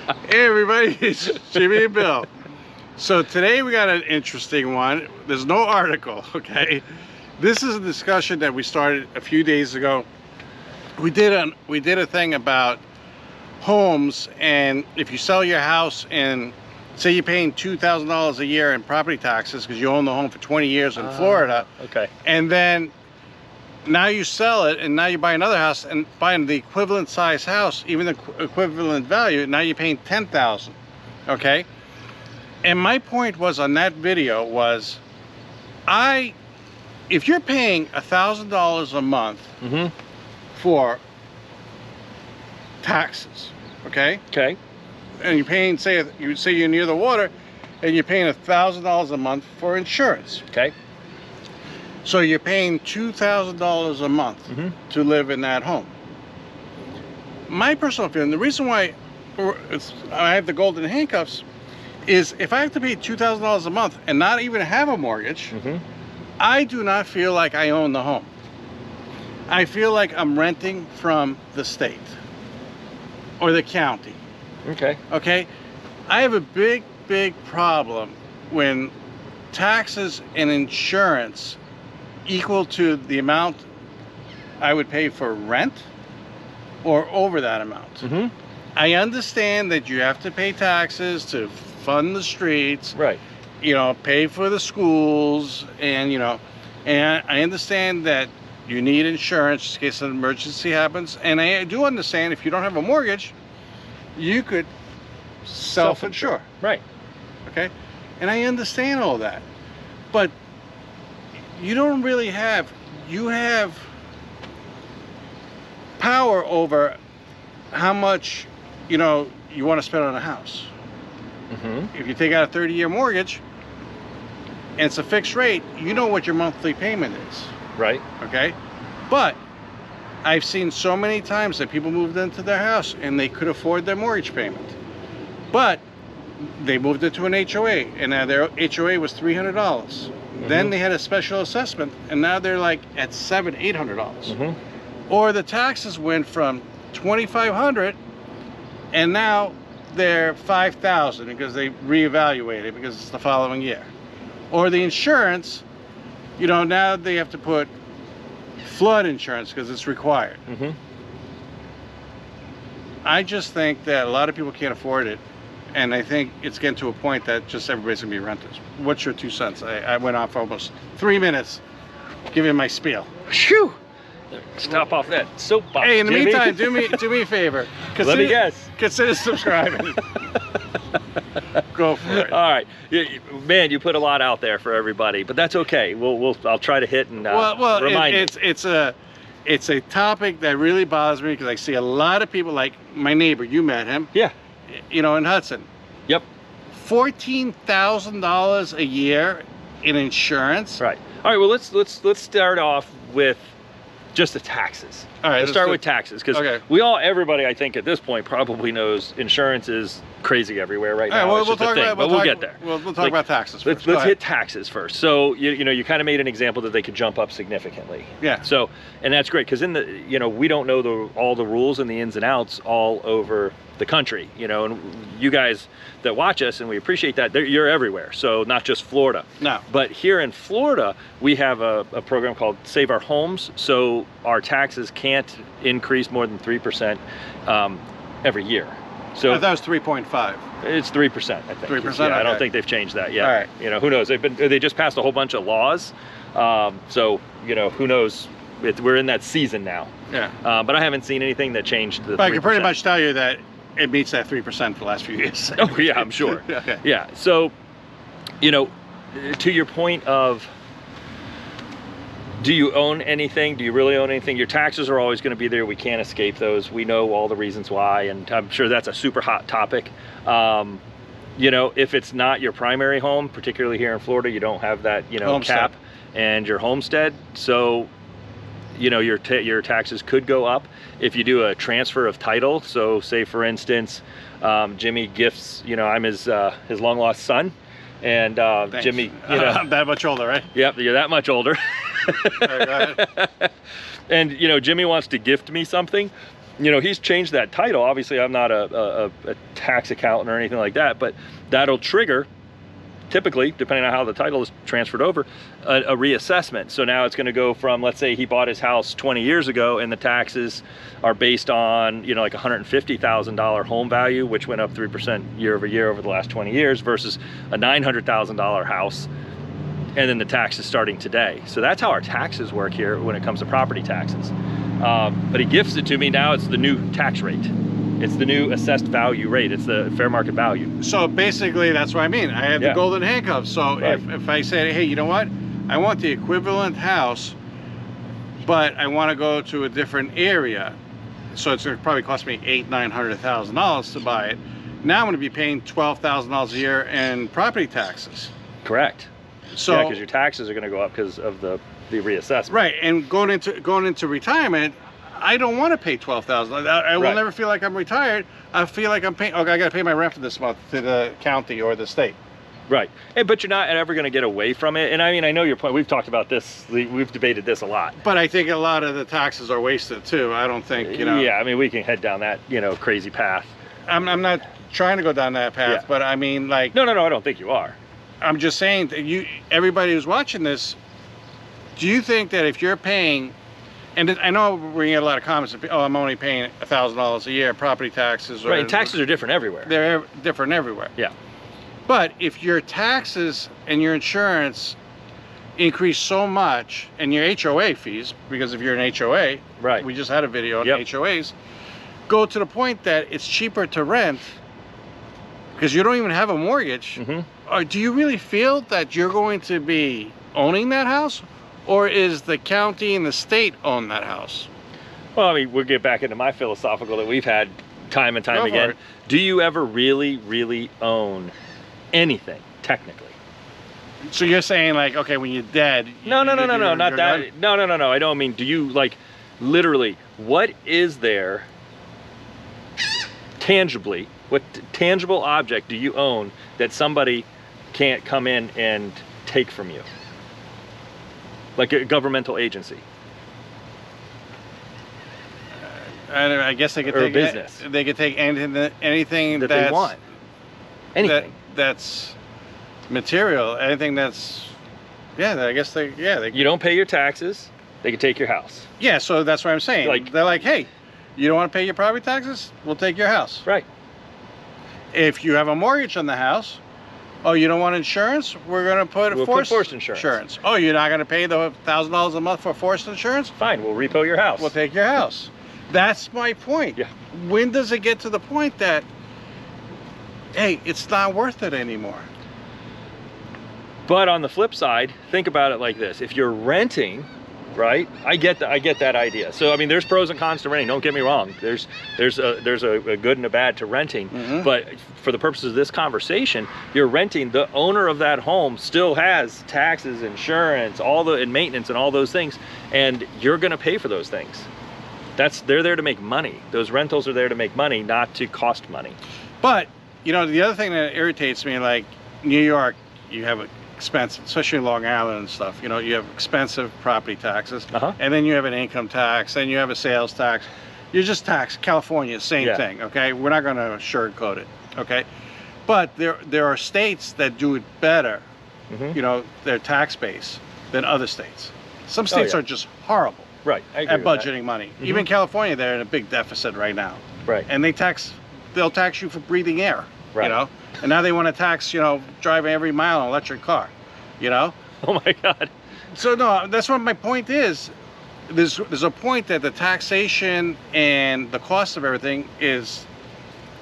Hey everybody, it's Jimmy and Bill. So today we got an interesting one. There's no article, okay? This is a discussion that we started a few days ago. We did a thing about homes, and if you sell your house and say you're paying $2,000 a year in property taxes because you own the home for 20 years in Florida. Okay. And then now you sell it and now you buy another house and buying the equivalent size house, even the equivalent value, now you're paying $10,000, okay? And my point was on that video was, if you're paying $1,000 a month for taxes, okay? Okay. And you're paying, say you're near the water, and you're paying $1,000 a month for insurance. Okay. So you're paying $2,000 a month to live in that home. My personal opinion, the reason why I have the golden handcuffs is if I have to pay $2,000 a month and not even have a mortgage, I do not feel like I own the home. I feel like I'm renting from the state or the county. Okay. Okay? I have a big problem when taxes and insurance equal to the amount I would pay for rent or over that amount. I understand that you have to pay taxes to fund the streets, right? You know, pay for the schools, and you know, and I understand that you need insurance in case an emergency happens, and I do understand if you don't have a mortgage, you could self-insure. Right. Okay? And I understand all that. But you don't really have, you have power over how much, you know, you want to spend on a house. If you take out a 30-year mortgage and it's a fixed rate, you know what your monthly payment is. Right. Okay? But I've seen so many times that people moved into their house and they could afford their mortgage payment. But they moved into an HOA, and now their HOA was $300. Then they had a special assessment, and now they're like at $700-800. Or the taxes went from $2,500, and now they're $5,000 because they reevaluated because it's the following year. Or the insurance, you know, now they have to put flood insurance because it's required. I just think that a lot of people can't afford it, and I think it's getting to a point that just everybody's gonna be renters. What's your 2 cents? I went on for almost 3 minutes giving my spiel. Phew! Stop off that soapbox. Hey, in the Jimmy. meantime, do me a favor. Let me guess. Consider subscribing. Go for it. All right, man, you put a lot out there for everybody, but that's okay. I'll try to hit and remind you. It's a topic that really bothers me because I see a lot of people, like my neighbor, you met him. Yeah. You know, in Hudson. Yep. $14,000 a year in insurance. Right. All right. Well, let's start off with just the taxes. All right. Let's start with taxes, because everybody I think at this point probably knows insurance is crazy everywhere right now. We'll get there. We'll talk about taxes first. Let's hit taxes first. So you kind of made an example that they could jump up significantly. Yeah. So, and that's great, because in the we don't know all the rules and the ins and outs all over the country, and you guys that watch us, and we appreciate that, you're everywhere, so not just Florida. No. But here in Florida, we have a program called Save Our Homes, so our taxes can't increase more than 3% every year. So that was 3.5. It's 3%, I think. 3%. Yeah, I don't think they've changed that yet. All right. Who knows? They just passed a whole bunch of laws, so who knows? We're in that season now. Yeah. But I haven't seen anything that changed the 3%. But I can pretty much tell you that it meets that 3% for the last few years. Oh yeah, I'm sure. Okay. Yeah. So, to your point of, do you own anything? Do you really own anything? Your taxes are always going to be there. We can't escape those. We know all the reasons why, and I'm sure that's a super hot topic. If it's not your primary home, particularly here in Florida, you don't have that, cap and your homestead. So, your taxes could go up if you do a transfer of title. So say for instance, Jimmy gifts, I'm his long lost son, and Jimmy, I'm that much older, right? Yep, you're that much older. All right, go ahead. And Jimmy wants to gift me something. you know, he's changed that title. Obviously, I'm not a tax accountant or anything like that, but that'll trigger, typically, depending on how the title is transferred over, a reassessment. So now it's going to go from, let's say he bought his house 20 years ago and the taxes are based on, you know, like $150,000 home value, which went up 3% year over year over the last 20 years, versus a $900,000 house. And then the tax is starting today. So that's how our taxes work here when it comes to property taxes. But he gifts it to me. Now it's the new tax rate. It's the new assessed value rate. It's the fair market value. So basically, that's what I mean. I have the golden handcuffs. So Right. if I say, hey, you know what? I want the equivalent house, but I want to go to a different area. So it's going to probably cost me $800,000–900,000 to buy it. Now I'm going to be paying $12,000 a year in property taxes. Correct. So yeah, because your taxes are going to go up because of the reassessment. Right, and going into retirement, I don't want to pay $12,000. I will Right. never feel like I'm retired. I feel like I'm paying. Okay, I got to pay my rent for this month to the county or the state. Right. But you're not ever going to get away from it. And I mean, I know your point. We've talked about this. We've debated this a lot. But I think a lot of the taxes are wasted too. I don't think, you know. Yeah, I mean, we can head down that, you know, crazy path. I'm not trying to go down that path, Yeah. but I mean, like. No, I don't think you are. I'm just saying that everybody who's watching this, do you think that if you're paying, and I know we get a lot of comments, oh, I'm only paying $1,000 a year property taxes. Or, Right, and taxes are different everywhere. They're different everywhere. Yeah. But if your taxes and your insurance increase so much, and your HOA fees, because if you're an HOA, Right. we just had a video on Yep. HOAs, go to the point that it's cheaper to rent because you don't even have a mortgage. Mm-hmm. Or do you really feel that you're going to be owning that house, or is the county and the state own that house? Well, I mean, we'll get back into my philosophical that we've had time and time Go for again. it. Do you ever really, really own anything, technically? So you're saying, like, okay, when you're dead. No, not you're that. done? No. I don't mean, do you, like, literally, what is there tangibly, what tangible object do you own that somebody can't come in and take from you? Like a governmental agency. I guess they could Or a take business. They could take anything That they want. Anything. That's material. Anything that's, I guess they. You don't pay your taxes, they can take your house. Yeah, so that's what I'm saying. Like- They're like, hey, you don't want to pay your property taxes? We'll take your house. Right. If you have a mortgage on the house, oh, you don't want insurance? We're going to put We'll put forced insurance. Oh, you're not going to pay the $1,000 a month for forced insurance? Fine, we'll repo your house. We'll take your house. That's my point. Yeah. When does it get to the point that, hey, it's not worth it anymore? But on the flip side, think about it like this. If you're renting, right? I get that idea. So I mean, there's pros and cons to renting. Don't get me wrong. There's a good and a bad to renting. Mm-hmm. But for the purposes of this conversation, you're renting. The owner of that home still has taxes, insurance, and maintenance and all those things, and you're going to pay for those things. They're there to make money. Those rentals are there to make money, not to cost money. But you know, the other thing that irritates me, like New York, you have expensive, especially Long Island and stuff, you know, you have expensive property taxes, and then you have an income tax, and you have a sales tax. You're just taxed. California, same thing, okay? We're not going to sugarcoat it, okay? But there are states that do it better, you know, their tax base, than other states. Some states are just horrible at budgeting money. Even California, they're in a big deficit right now. Right. And they'll tax you for breathing air, Right. you know? And now they want to tax, you know, driving every mile in an electric car, you know? Oh my God. So no, that's what my point is. There's a point that the taxation and the cost of everything is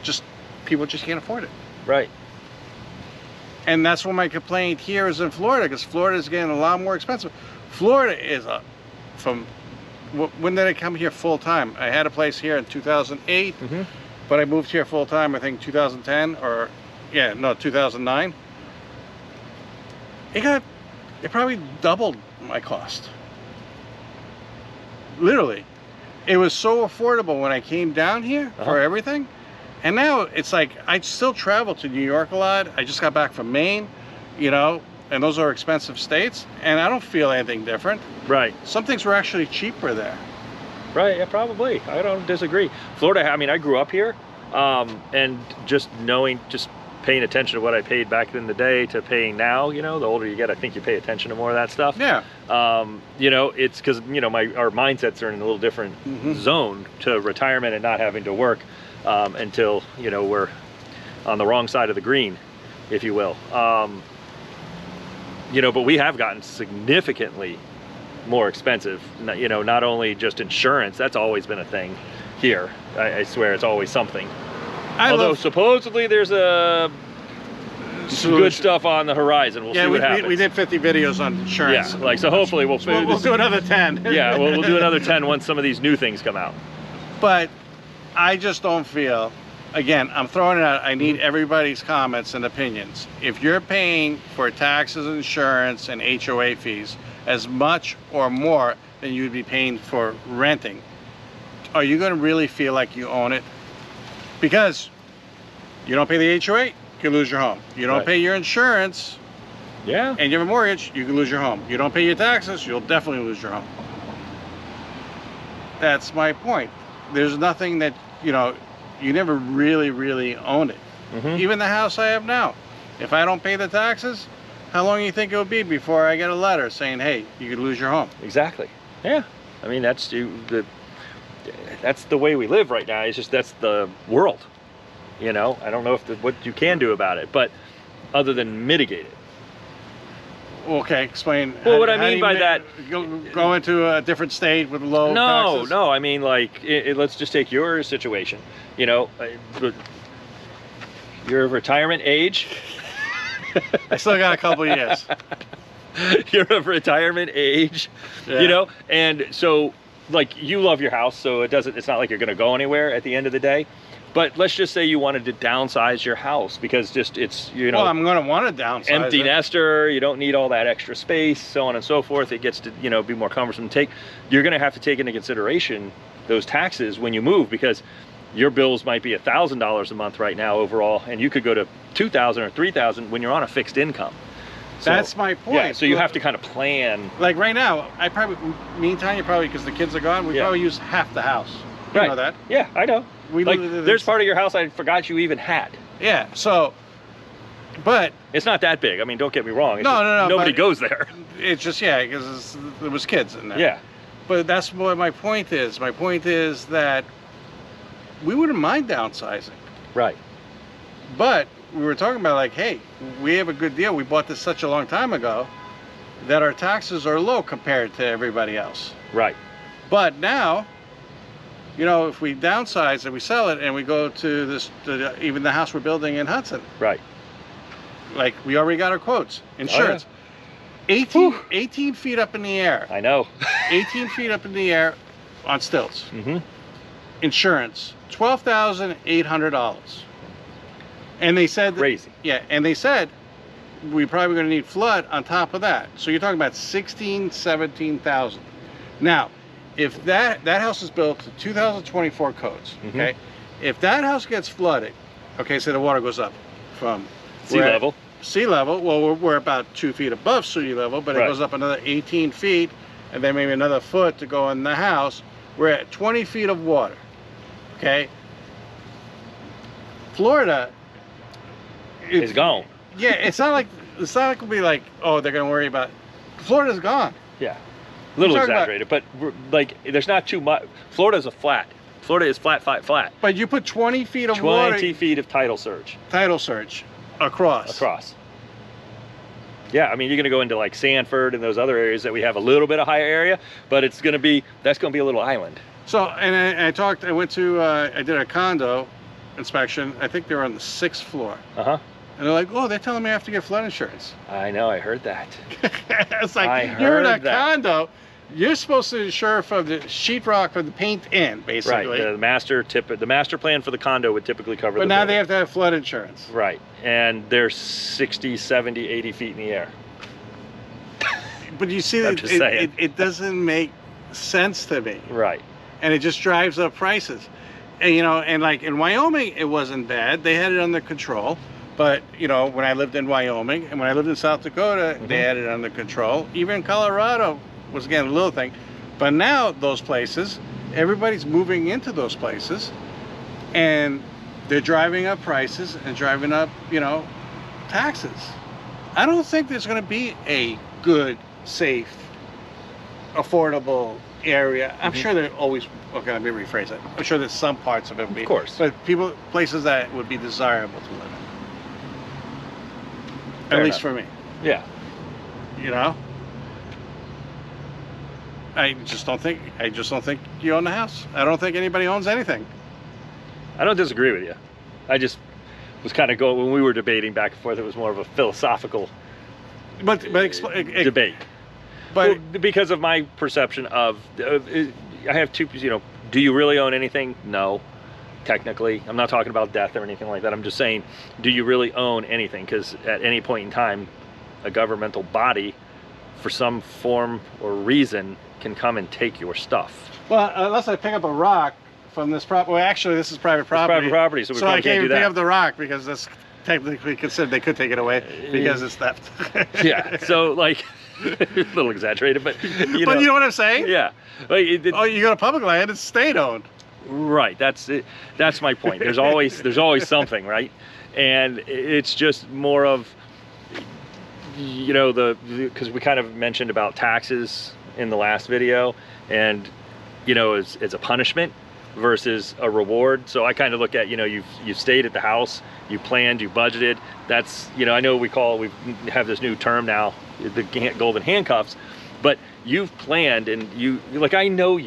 just, people just can't afford it. Right. And that's what my complaint here is in Florida, because Florida is getting a lot more expensive. Florida is when did I come here full time? I had a place here in 2008, but I moved here full time, I think 2010 or 2009. It probably doubled my cost. Literally. It was so affordable when I came down here for everything. And now it's like, I still travel to New York a lot. I just got back from Maine, you know, and those are expensive states, and I don't feel anything different. Right. Some things were actually cheaper there. Right, yeah, probably. I don't disagree. Florida, I mean, I grew up here, and just paying attention to what I paid back in the day to paying now, you know, the older you get, I think you pay attention to more of that stuff. Yeah. You know, it's because, you know, our mindsets are in a little different zone to retirement and not having to work until, you know, we're on the wrong side of the green, if you will. You know, but we have gotten significantly more expensive. You know, not only just insurance, that's always been a thing here. I swear it's always something. Although supposedly there's a good stuff on the horizon. We'll see what happens. We did 50 videos on insurance. Yeah, like, so hopefully we'll do another 10. Yeah, we'll do another 10 once some of these new things come out. But I just don't feel, again, I'm throwing it out, I need everybody's comments and opinions. If you're paying for taxes, insurance, and HOA fees as much or more than you'd be paying for renting, are you going to really feel like you own it? Because you don't pay the HOA, you can lose your home. You don't pay your insurance, and you have a mortgage, you can lose your home. You don't pay your taxes, you'll definitely lose your home. That's my point. There's nothing that, you know, you never really own it. Even the house I have now, if I don't pay the taxes, how long do you think it will be before I get a letter saying, hey, you could lose your home? Exactly. Yeah. I mean, that's the way we live right now. It's just, that's the world. You know, I don't know what you can do about it, but other than mitigate it. Okay, explain. Well, what I mean by that, go into a different state with low taxes? No, I mean, like, let's just take your situation. You know, you're of retirement age. I still got a couple of years. You're of retirement age, you know, and so, like, you love your house, so it's not like you're going to go anywhere at the end of the day. But let's just say you wanted to downsize your house because it's, you know. Well, I'm going to want to downsize empty nester, you don't need all that extra space, so on and so forth. It gets to, you know, be more cumbersome to take. You're going to have to take into consideration those taxes when you move, because your bills might be $1,000 a month right now overall, and you could go to $2,000 or $3,000 when you're on a fixed income. So, that's my point. Yeah, so you have to kind of plan. Like right now, me and Tanya probably, because the kids are gone, we probably use half the house. You know that? Yeah, I know. There's part of your house I forgot you even had. Yeah, so, but it's not that big. I mean, don't get me wrong. No. Nobody goes there. It's just, because there was kids in there. Yeah. But that's what my point is. My point is that we wouldn't mind downsizing. Right. But we were talking about, like, hey, we have a good deal. We bought this such a long time ago that our taxes are low compared to everybody else. Right. But now, you know, if we downsize and we sell it and we go to even the house we're building in Hudson. Right. Like, we already got our quotes. Insurance. Oh, yeah. 18 feet up in the air. I know. 18 feet up in the air on stilts. Insurance, $12,800. And they said, crazy. Yeah, and they said we're probably going to need flood on top of that. So you're talking about $17,000. Now, if that house is built to 2024 codes, okay, if that house gets flooded, okay, so the water goes up from sea level. Well, we're about 2 feet above sea level, but it goes up another 18 feet, and then maybe another foot to go in the house. We're at 20 feet of water. Okay. Florida is gone. Yeah, it's not like it'll be like, oh, they're gonna worry about. Florida's gone. Yeah, a little exaggerated, but like, there's not too much. Florida's a flat. Florida is flat. But you put 20 feet of water. 20 feet of tidal surge. Tidal surge across. Yeah, I mean, you're gonna go into like Sanford and those other areas that we have a little bit of higher area, but that's gonna be a little island. So, and I went to, I did a condo inspection. I think they were on the 6th floor. And they're like, oh, they're telling me I have to get flood insurance. I know, I heard that. It's like, you're in a condo. You're supposed to insure from the sheetrock, from the paint in, basically. Right, the master plan for the condo would typically cover But now they have to have flood insurance. Right, and they're 60, 70, 80 feet in the air. But you see, it doesn't make sense to me. Right. And it just drives up prices. And, you know, and like in Wyoming, it wasn't bad. They had it under control. But, you know, when I lived in Wyoming and when I lived in South Dakota, they had it under control. Even Colorado was, again, a little thing. But now those places, everybody's moving into those places, and they're driving up prices and driving up, you know, taxes. I don't think there's going to be a good, safe, affordable area. I'm sure there always, okay, let me rephrase that. I'm sure there's some parts of it would be, of course, but places that would be desirable to live in. Fair At least enough. for me. Yeah. You know? I just don't think you own the house. I don't think anybody owns anything. I don't disagree with you. I just was kind of going, when we were debating back and forth, it was more of a philosophical debate. But well, because of my perception of, I have two, you know, do you really own anything? No, technically. I'm not talking about death or anything like that. I'm just saying, do you really own anything? Because at any point in time, a governmental body, for some form or reason, can come and take your stuff. Well, unless I pick up a rock from this property. Well, actually, this is private property. It's private property, so we I probably can't can't do even pick that. up the rock because that's technically considered. They could take it away because it's theft. Yeah. So like, a little exaggerated, but you But you know what I'm saying? Yeah. Like, Oh, you go to public land, it's state owned. Right. That's it. That's my point. There's always something, right? And it's just more of, you know, because we kind of mentioned about taxes in the last video, and you know, it's a punishment versus a reward. So I kind of look at, you know, you've stayed at the house, you planned, you budgeted. That's, you know, I know we have this new term now, the golden handcuffs, but you've planned, and I know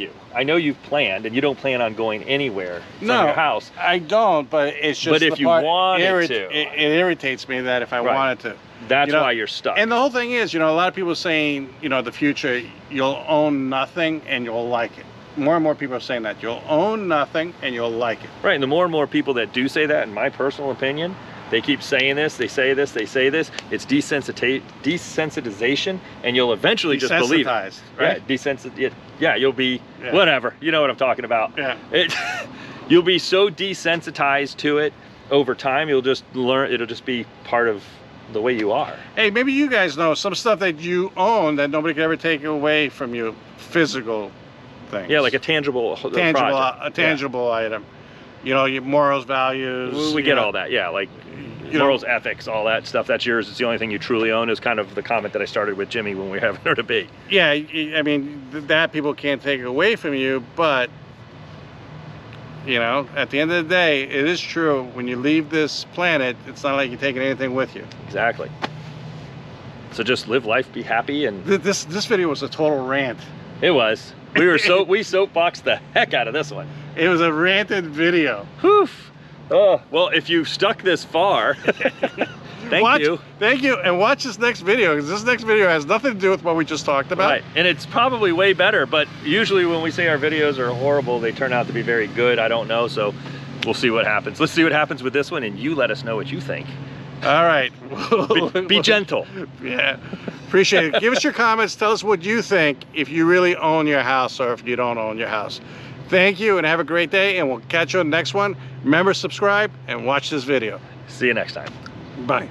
you've planned, and you don't plan on going anywhere from your house. I don't, but it's just. But if you wanted to, it irritates me that if I wanted to. That's why you're stuck. And the whole thing is, you know, a lot of people are saying, you know, the future, you'll own nothing and you'll like it. More and more people are saying that you'll own nothing and you'll like it. Right, and the more and more people that do say that, in my personal opinion, they keep saying this, they say this, they say this. It's desensitization, and you'll eventually just believe it. Right? Yeah, you'll be whatever. You know what I'm talking about. Yeah. You'll be so desensitized to it over time. You'll just learn. It'll just be part of the way you are. Hey, maybe you guys know some stuff that you own that nobody can ever take away from you. Physical things. Yeah, like a tangible item. You know, your morals, values. We get all that. Yeah, like morals, ethics, all that stuff. That's yours. It's the only thing you truly own. Is kind of the comment that I started with Jimmy when we were having our debate. Yeah, I mean, that people can't take away from you, but you know, at the end of the day, it is true. When you leave this planet, it's not like you're taking anything with you. Exactly. So just live life, be happy, and this video was a total rant. It was. We soapboxed the heck out of this one. It was a ranted video. Whew. Oh, well, if you stuck this far, thank you. Thank you, and watch this next video, because this next video has nothing to do with what we just talked about. Right, and it's probably way better, but usually when we say our videos are horrible, they turn out to be very good. I don't know, so we'll see what happens. Let's see what happens with this one, and you let us know what you think. All right. Be gentle. Yeah, appreciate it. Give us your comments. Tell us what you think, if you really own your house or if you don't own your house. Thank you, and have a great day, and we'll catch you on the next one. Remember, subscribe and watch this video. See you next time. Bye.